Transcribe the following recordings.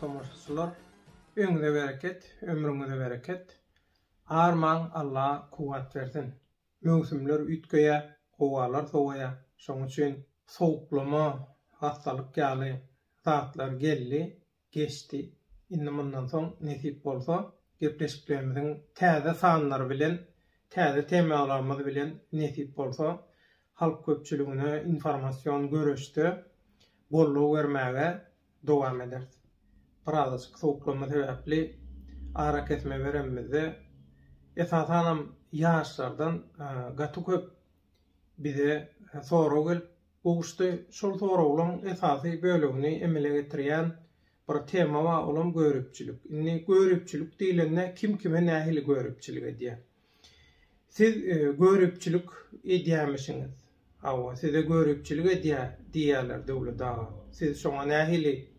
tomaşaçylar, öňüňe bereket, ömrüňize bereket. Arman Allah kuwat bersin. Möwsümler ütgeýe, gowalar sowaýa. Şoň üçin sowuklama, hastalyk ýaly zatlar geldi, geçdi. Indi mundan soň nesip bolsa, gepleşiklerimiziň täze sanlary bilen, täze temalarymyz bilen nesip bolsa, halk köpçüligine informasiýon görüşdi, bollugy bermäge dowam eder. Biraz sowuklama sebäpli ara kesme beremizde esasanam ýaşlardan gaty köp bize sorag gelip gowuşdy. Şol soraglaryň esasy bölegini emele getirýän bir tema bar, olam görüpçilik. Indi görüpçilik diýilende kim kime nähili görüpçilik edýär? Siz görüpçilik edýärmiňiz? Hawa size görüpçilik edýär diýerler döwlet ağa. Siz şoňa nähili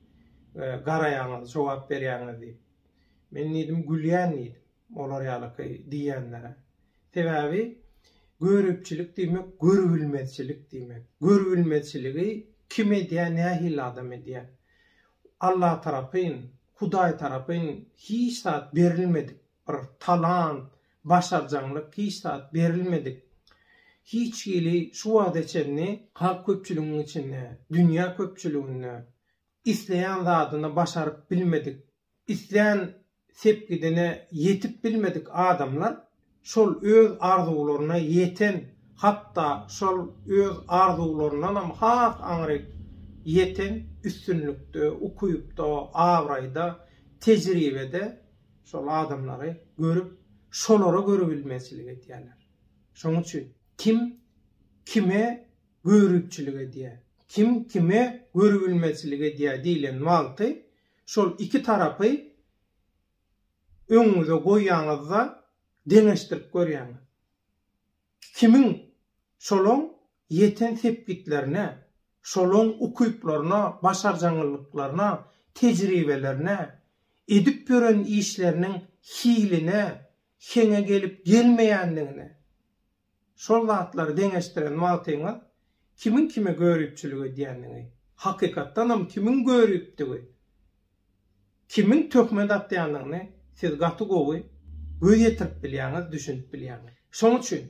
garaýaňyz, jogap berýäňiz diýip. Men nidim gülýän nidim. Olar ýalyky diýenlere. Sebäbi görüpçilik diýmek görübilmezçilik diýmek. Görübilmezçiligi kim edýär, nähili adam edýär? Allah tarapyn, Hudaý tarapyn hiç zat berilmedik. Bir talant, başarjanlyk hiç zat berilmedik. Hiç ýyly şu wagt içinde halk köpçüliginiň içinde, dünýä köpçüliginde isleýän zadyny başaryp bilmedik. Isleýän sepgidine yetip bilmedik adamlar şol öz arzularyna yeten, hatta şol öz arzularyna nam haq aňryk yeten üstünlükde, ukuyupda, awraýda, tejribede şol adamlary görüp şolara görübilmezçilik edýärler. Şoň üçin kim kime görüpçilik edýär? Kim kime görübilmezçilik edýär diýilen wagty şol iki tarapy öňüňize goýýaňyzda deňeşdirip görýäňiz. Kimin şolaň yeten sepgitlerine, şolaň ukuyuplaryna, başarjanlyklaryna, tejribelerine, edip gören işleriniň hiline, heňe gelip gelmeýändigine şol zatlary deňeşdiren wagtyňyz kimin kime görüpçilik edýänligi, hakykatdanam kimin görüpdigi, kimin töhmet atýanlygyny siz gaty gowy göz ýetirip bilýäňiz, düşünip bilýäňiz. Şoň üçin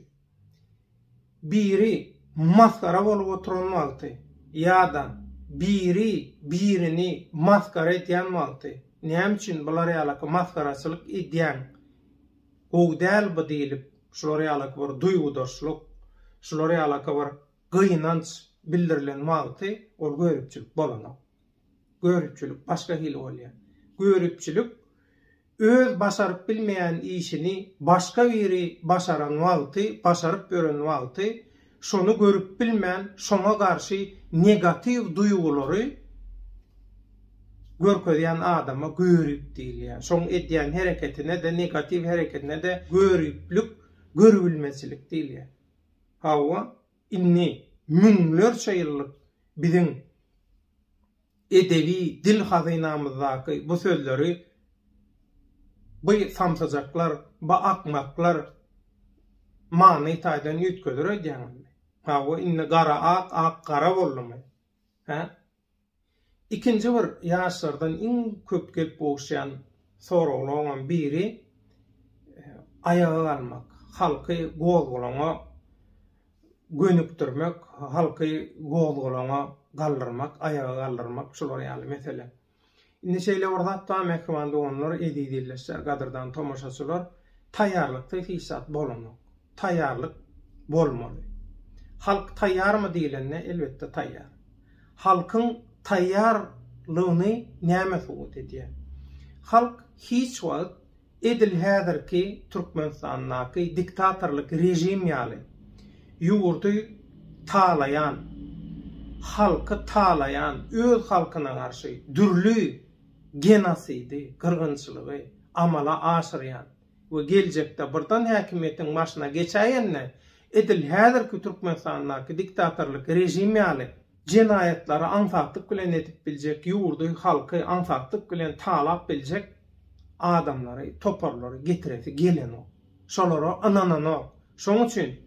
biri maskara bolup oturan wagty ýa-da birini maskara etýän wagty, näme üçin bular ýalyky maskaraçylyk edýän gowy däl bu diýilip şolar ýalyky bir duýgudaşlyk, şolar ýalyky bir gynanç bildirilen wagty ol görüpçilik bolanok. Görüpçilik başga hili bolýar. Görüpçilik öz başaryp bilmeýän işini başga biri başaran wagty, başaryp gören wagty, şonu görüp bilmeýän, şoňa garşy negativ duýgulary görkezýän adama görüp diýilýär. Şoň edýän hereketine de, negativ hereketine de görüplik, görübilmezçilik diýilýär. Hawa inni müňlerçe ýyllyk biziň edebi dil hazynamyzdaky bu sözleri bu samsajaklar, bu akmaklar many taýdan ýetkezdir edýärmi? Hawa inni gara ak gara boldumy? Ha? İkinci bir ýaşlardan iň köp gelip boşýan soraglaryň biri ayaga almak, halky gowgulama gönükdirmek, halky gowgulama galdyrmak, ayaga galdyrmak şolar ýaly mesele. Indi şeýle ordatda mehmanda onlar edýdirler, gadyrdan tomaşaçylar taýýarlykda hiçat bolanok. Taýýarlyk bolmaly. Halk taýýarmy diýilende elbetde taýýar. Halkyň taýýarlygyny näme suwut edýär? Halk hiç wagt edil häzirki Türkmenistandaky diktatorlyk rejim ýaly ýurdy talayan, halky talayan, öz halkyna garşy dürlü genosidy, gyrgynçylygy amala aşyrýan we geljekde birden häkimiýetiň başyna geçäýänne edil häzirki Türkmenistandaky diktatorlyk rejim ýaly jenaýatlary ansaklyk bilen edip biljek, ýurdy halky ansaklyk bilen talap biljek adamlary, toparlary getiresi gelen o. Şolara ananano. Şoň üçin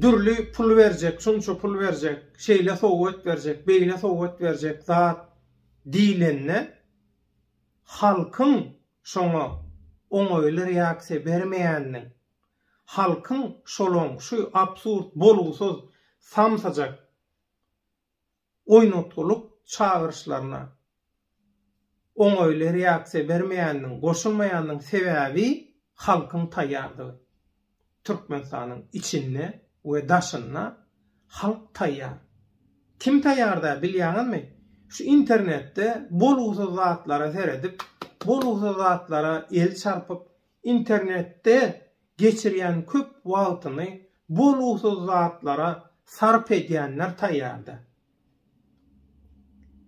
dürlü pul berjek, şunça pul berjek, şeýle sowgat berjek, beýle sowgat berjek zat diýlenne halkyň şoňa oňoýly reaksiýa bermeýändiň, halkyň şolaň şu absurd bolgusyz samsajak oýnatgylyk çağırışlaryna oňoýly reaksiýa bermeýändiň, goşulmaýandyň sebäbi halkyň taýýardygy. Türkmenistanyň içinde we daşyna halk taýýar. Kim taýýarda bilýäňizmi? Şu internetde bolgusyz zatlara seredip, bolgusyz zatlara el çarpyp, internetde geçirýän köp wagtyny bolgusyz zatlara sarp edýänler taýýarda.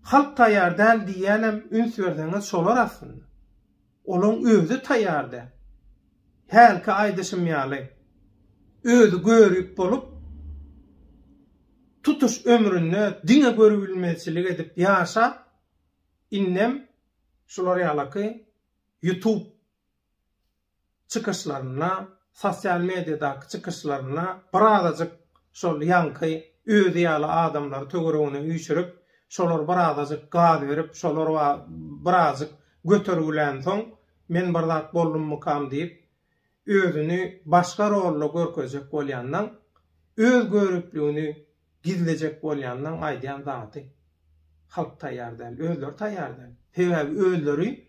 Halk taýýar däl diýenem üns berdiňiz şolar aslında. Olaň özü taýýarda. Helki aýdyşymýaly. Özü görüp bolup tutuş ömrünü diňe görübilmezçilik edip ýaşap, innem şolar ýalaky YouTube çıkışlaryna, sosial mediýadaky çıkışlaryna birazajyk şol ýanky özü ýaly adamlar töweregine üýşürip, şolar birazajyk gaz berip, şolar birazajyk götürülen soň men bir zat boldum mukam diýip özüni başga rolla görkezek bolýandan, öz görüplüğünü gizlejek bolýandan aýdýan zaty halk taýýardan, özler taýýardan. Sebäbi özleri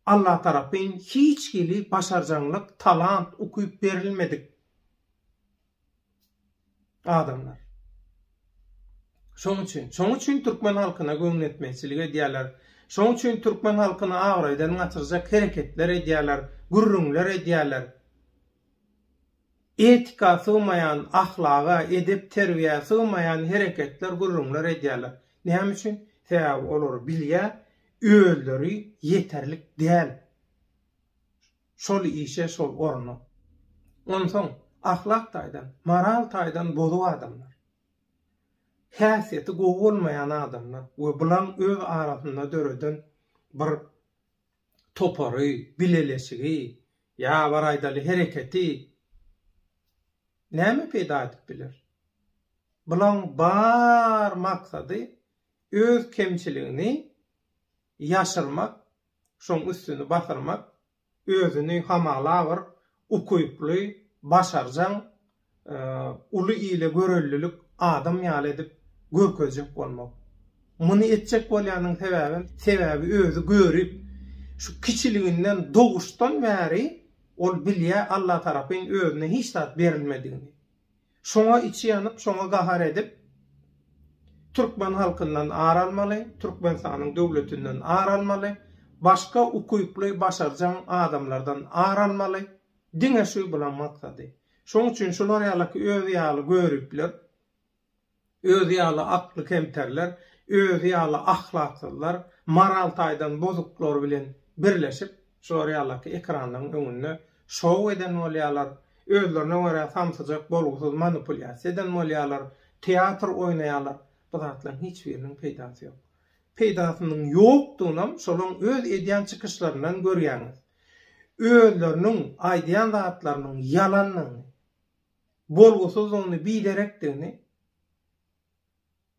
Allah tarapyn hiç gili başarjanlyk, talant okuyup berilmedik adamlar. Şoň üçin türkmen halkyna göňüň etmekçilik edýärler. Şoň üçin türkmen halkyny agraýdan gatyrjak hereketler edýärler, gurrunlar edýärler. Etika sığmayan, ahlaga, edip terbiýe sığmayan hereketler, gurrunlar edýärler. Näme üçin? Sebäbi olar bilýär, özleri yeterlik däl. Şol işe şol ornu. Onsoň ahlak taýdan, moral taýdan bozup adamlar. Häsiýeti gowy bolmaýan adamlar we bulan öz arasynda döreden bir topary, bileleşigi, ýa bir aýdaly hereketi näme peýda edip biler? Bulan bar maksady öz kemçiligini ýaşyrmak, şoň üstüni basyrmak, özüni hamala bir ukuyply, başarjan, uly ile görellülük adam ýaly edip görkezek bolmak. Muny etjek bolýanyň sebäbi özü görüp, şu kiçiliginden doğuşdan bäri ol bilýär Allah tarapyn özüne hiç tat berilmedigini. Şoňa içi ýanyp, şoňa gahar edip Türkmen halkyndan aralmaly, Türkmenistanyň döwletinden aralmaly, başga ukuyply başarjan adamlardan aralmaly. Diňe şu bilen maksady. Şoň üçin şolar ýaly öz ýaly görüpler, öz ýaly akly kemterler, öz ýaly ahlaksyzlar, moral taýdan bozuklar bilen birleşip şolar ýaly ekranlaryň öňünde şow eden bolýarlar, özlerine görä samsajak bolgusyz manipulyasiýa eden bolýarlar, teatr oýnaýarlar. Bu zatlaryň hiç biriniň peýdasy ýok. Peýdasynyň ýokdugyny şolaň öz edýän çykyşlaryndan görýäňiz. Özleriniň aýdýan zatlarynyň ýalanlygyny, bolgusyzlygyny bilerekdigini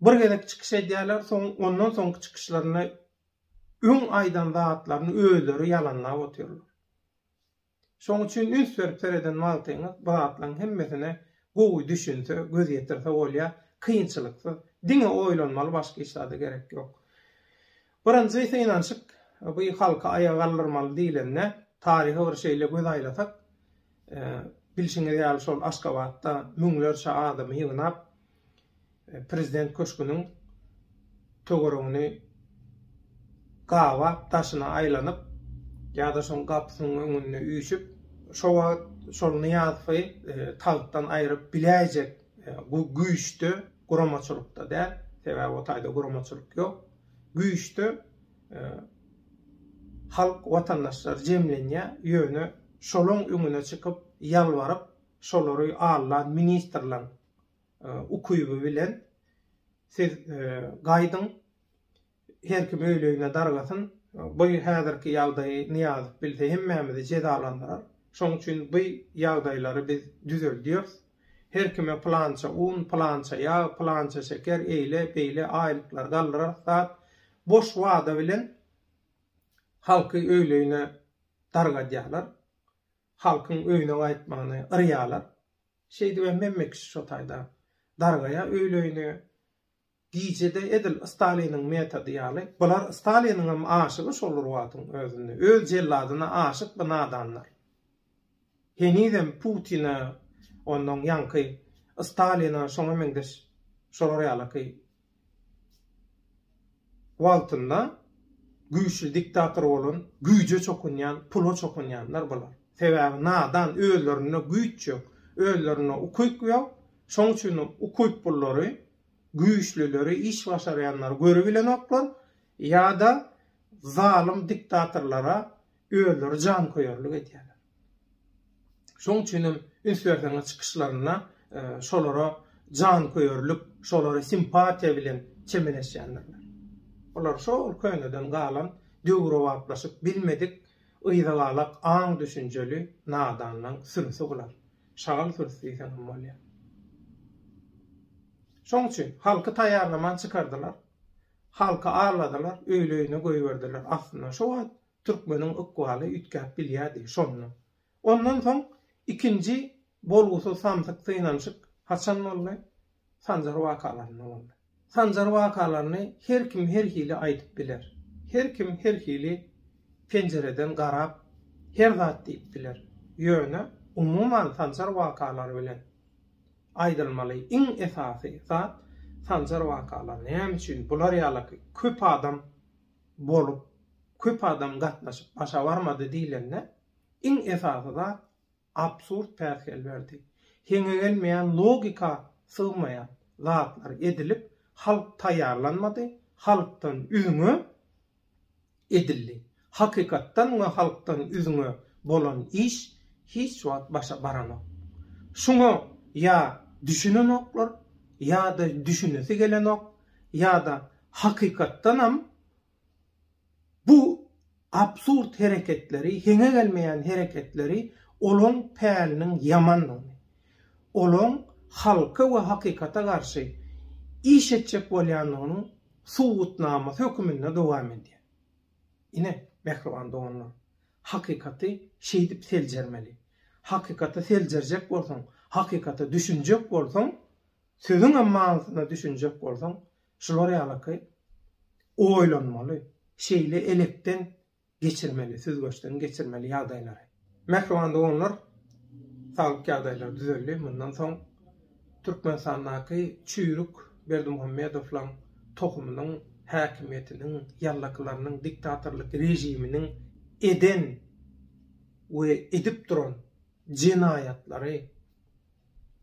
bir gezek çykyş edýärler, ondan soňky çykyşlaryna öň aýdan zatlaryny özleri ýalanlap otyrlar. Şoň üçin üns berip sereden maltyňyz bu zatlaryň hemmesine gowy düşünse, göz ýetirse bolýar, kynçylyksyz, diňe oýlanmaly, başga işlerde gerek ýok. Birinji inançyk, bu halka aýaga galdyrmaly diýilende, tarihi bir şeýle göz aýlasak, bilşiňiz ýaly şol Aşgabatda müňlerçe adamy ýygnap, prezident köşküniň töweregini gawap, taşyna aýlanyp, ýa-da şoň gapysynyň öňünde üýşüp, şol Niýazowy talpdan aýryp biläjek bu güýçde guramaçylykda däl, sebäbi o taýda guramaçylyk ýok. Güýçde halk, watandaşlar jemlenýär, ýöne şolaň öňüne çykyp, ýalwaryp, şolary allan ministrler ukuyubu bilen siz gaýdyň, her kim öýlüğüne dargasyn, bu häzirki ýagdaýy Niýazow bilse hemmämizi jezalandyrar. Şoň üçin bu ýagdaýlary biz düzeldiýäris. Her kime plança un, plança ýağ, plança şeker, eýle, beýle aýlyklar galdyrar. boş wada bilen halky öýleýine dargadýarlar. Halkyň öýüne gaýtmagyny yrýarlar. Şeýdi we memmek şo taýda dargaýa öýleýine gijede edil Staliniň metody ýaly. Bular Staliniň hem aşygy şolur watyň özüne. Öz jelladyna aşyk bu nadanlar. Henidem Putin'e ondan yankı Stalin'e şoňa meňdeş şolar ýaly waltynda güýçli diktator bolan, güýje çokunýan, pula çokunýanlar bular. Sebäbi nadan özlerine güýç ýok, özlerine ukuyk ýok. Şoň üçin ukuyk pullary, güýçlileri, iş başarayanlar görebilen oklar ýa-da zalim diktatorlara özleri jan koýarlyk edýärler. Şoň üçin ünsürden çykyşlaryna şolara jan koýarlyk, şolara simpatiýa bilen çemeneşýänler. Olar şol köýneden galan döwre wagtlaşyp bilmedik ýygalak aň düşünjeli nadanlaň sürüsi bular. Şagal sürüsi ýa-da bolýar. Şoň üçin halky taýýarlaman çykardylar. Halka ağladylar, öýleýine goýberdiler. Aslynda şo wagt türkmeniň ykwaly ütkäp bilýärdi şonu. Ondan soň ikinji bolgusy samsyk synaşyk haçan boldy? Sanjar wakalaryny boldy. Sanjar wakalaryny her kim her hili aýdyp biler. Her kim her hili penjereden garap her zat diýip biler. Ýöne umuman sanjar wakalary bilen aýdylmaly iň esasy zat sanjar wakalary. Näme üçin? Bular ýaly köp adam bolup, köp adam gatnaşyp aşa barmady diýilende iň esasy zat absurd päsgel berdi. Heňe gelmeýän logika sığmaýan zatlar edilip halk taýýarlanmady, halkdan üzüňe edildi. Hakykatdan we halkdan üzüňe bolan iş hiç wagt başa baranok. Şuňa ýa düşünen oklar, ýa-da düşünesi gelen ok, ýa-da hakykatdan ham bu absurd hereketleri, heňe gelmeýän hereketleri olaň päliniň ýamanlygy. Olaň halka we hakykata garşy iş etjek bolýanyny suwutnamasy höküminde dowam edýär. Ine Behrawan doganlar hakykaty şeýdip seljermeli. Hakykaty seljerjek bolsaň, hakykaty düşünjek bolsaň, sözüň ammasyna düşünjek bolsaň, şular ýaly oýlanmaly, şeýle elekden geçirmeli, süzgeçden geçirmeli ýagdaýlary. Behrawan doganlar sağlyk ýagdaýlary düzeldi. Mundan soň Türkmenistandaky çüýrük Berdimuhammedowyň tohumynyň häkimetiniň, ýallaklarynyň, diktatorlyk rejiminiň eden we edip duran jinayatlary,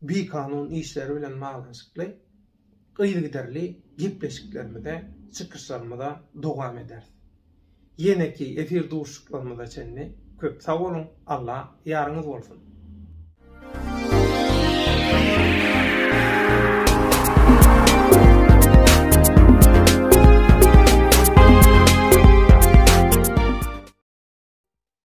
bikanun işleri bilen maňaşykly, gyýygiderli gepleşiklermede, çykyşlarmada dowam eder. Ýene-ki efir duşuklarymyza çenli köp sag bolun. Allah ýarynız bolsun.